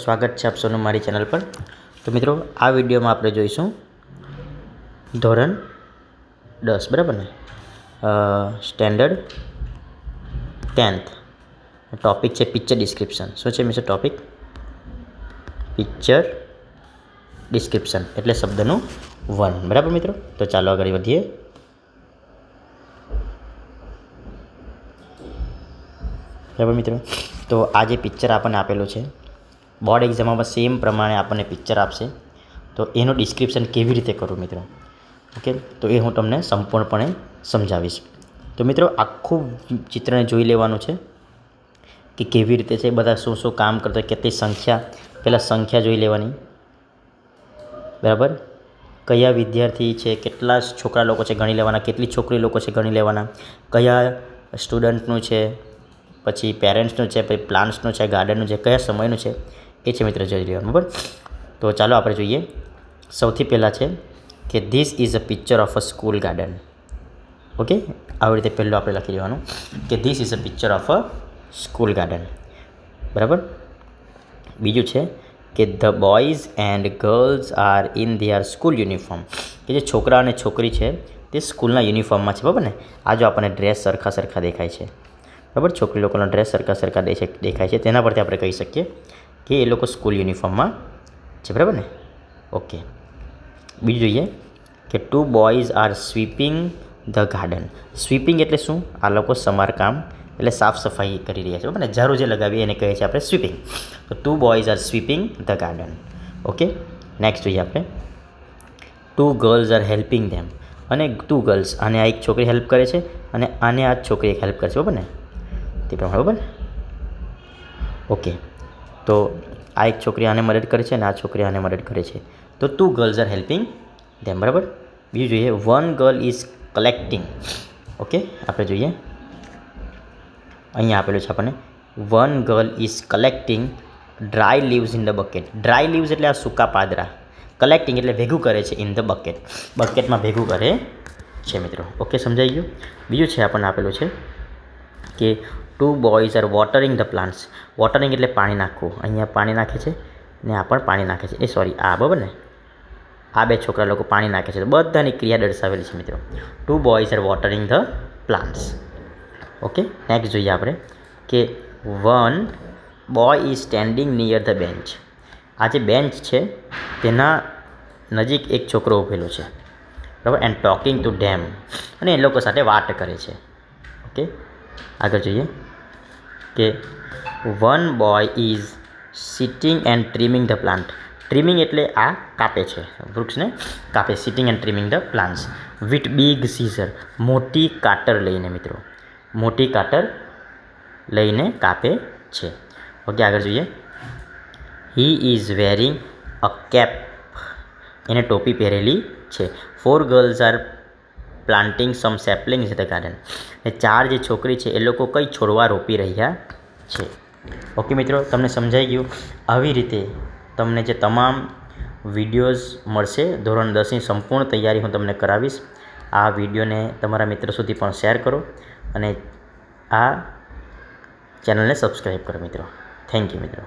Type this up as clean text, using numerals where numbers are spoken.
સ્વાગત છે આપ સૌનું મારી ચેનલ પર। તો મિત્રો આ વિડીયોમાં આપણે જોઈશું ધોરણ 10 બરાબર ને, સ્ટેન્ડર્ડ 10th ટોપિક છે પિક્ચર ડિસ્ક્રિપ્શન। શું છે મિત્રો ટોપિક? પિક્ચર ડિસ્ક્રિપ્શન એટલે શબ્દનું વર્ણન, બરાબર મિત્રો। તો ચાલો આગળ વધીએ। બરાબર મિત્રો, તો આ જે પિક્ચર આપણને આપેલું છે બોર્ડ એક્ઝામમાં સેમ પ્રમાણે આપણને પિક્ચર આપશે, તો એનું ડિસ્ક્રિપ્શન કેવી રીતે કરવું મિત્રો, ઓકે, તો એ હું તમને સંપૂર્ણપણે સમજાવીશ। તો મિત્રો આખું ચિત્રને જોઈ લેવાનું છે કે કેવી રીતે છે, બધા શું શું કામ કરતા, કેટલી સંખ્યા, પહેલાં સંખ્યા જોઈ લેવાની, બરાબર, કયા વિદ્યાર્થી છે, કેટલા છોકરા લોકો છે ગણી લેવાના, કેટલી છોકરી લોકો છે ગણી લેવાના, કયા સ્ટુડન્ટનું છે, પછી પેરેન્ટ્સનું છે, પછી પ્લાન્ટ્સનું છે, ગાર્ડનનું છે, કયા સમયનું છે, એ છે મિત્રો જોઈ લેવાનું, બરાબર। તો ચાલો આપણે જોઈએ। સૌથી પહેલાં છે કે this is a picture of a school garden, okay, આવી રીતે પહેલું આપણે લખી દેવાનું કે this is a picture of a school garden, બરાબર। બીજું છે કે the boys and girls are in their school uniform, કે જે છોકરા અને છોકરી છે તે સ્કૂલના યુનિફોર્મમાં છે, બરાબર ને। આ જો આપણને ડ્રેસ સરખા દેખાય છે, બરાબર, છોકરી લોકોનો ડ્રેસ સરખા દેખાય છે, તેના પરથી આપણે કહી શકીએ કે એ લોકો સ્કૂલ યુનિફોર્મમાં છે, બરાબર ને, ઓકે। બીજું જોઈએ કે two boys are sweeping the garden. Sweeping એટલે શું? આ લોકો સમારકામ એટલે સાફ સફાઈ કરી રહ્યા છે, બરાબર ને, ઝાડુ જે લગાવીએ એને કહે છે આપણે સ્વીપિંગ। તો two boys are sweeping the garden, okay. Next જોઈએ આપણે two girls are helping them, અને ટુ ગર્લ્સ, આને આ એક છોકરી હેલ્પ કરે છે અને આને આ છોકરી એક હેલ્પ કરે છે, બરાબર ને, તે પ્રમાણે, બરાબર, ઓકે। તો આ એક છોકરી આને મદદ કરે છે અને આ છોકરી આને મદદ કરે છે, તો ટુ ગર્લ્સ આર હેલ્પિંગ ધેમ, બરાબર। બીજું જોઈએ one girl is collecting, okay, આપણે જોઈએ અહીંયા આપેલું છે આપણને one girl is collecting dry lives in the bucket. Dry leaves એટલે આ સૂકા પાદરા, કલેક્ટિંગ એટલે ભેગું કરે છે ઇન ધ બકેટ, બકેટમાં ભેગું કરે છે મિત્રો, ઓકે, સમજાઈ ગયું। બીજું છે આપણને આપેલું છે કે two boys are watering the plants. Watering એટલે પાણી નાખવું, અહીંયા પાણી નાખે છે ને આ પણ પાણી નાખે છે, આ બરાબર ને, આ બે છોકરા લોકો પાણી નાખે છે, તો બધાની ક્રિયા દર્શાવેલી છે મિત્રો। Two boys are watering the plants, okay. Next જોઈએ આપણે કે one boy is standing near the bench. આ જે બેન્ચ છે તેના નજીક એક છોકરો ઊભેલો છે, બરાબર, એન્ડ ટોકિંગ ટુ ધેમ, અને એ લોકો સાથે વાત કરે છે, ઓકે। આગળ જોઈએ કે one boy is sitting and trimming the plant. Trimming એટલે આ કાપે છે, વૃક્ષને કાપે, sitting and trimming the plants with big scissor, મોટી કાતર લઈને મિત્રો, મોટી કાતર લઈને કાપે છે, ઓકે। આગળ જોઈએ he is wearing a cap, એને ટોપી પહેરેલી છે। Four girls are planting some saplings in the garden, એ ચાર જે છોકરી છે એ લોકો કઈ છોડવા રોપી રહ્યા છે, ઓકે મિત્રો, તમને સમજાઈ ગયું। આવી રીતે તમને જે તમામ વિડીયોઝ મળશે ધોરણ 10ની સંપૂર્ણ તૈયારી હું તમને કરાવીશ। આ વિડીયોને તમારા મિત્રો સુધી પણ શેર કરો અને આ ચેનલને સબસ્ક્રાઈબ કરો મિત્રો। થેન્ક યુ મિત્રો।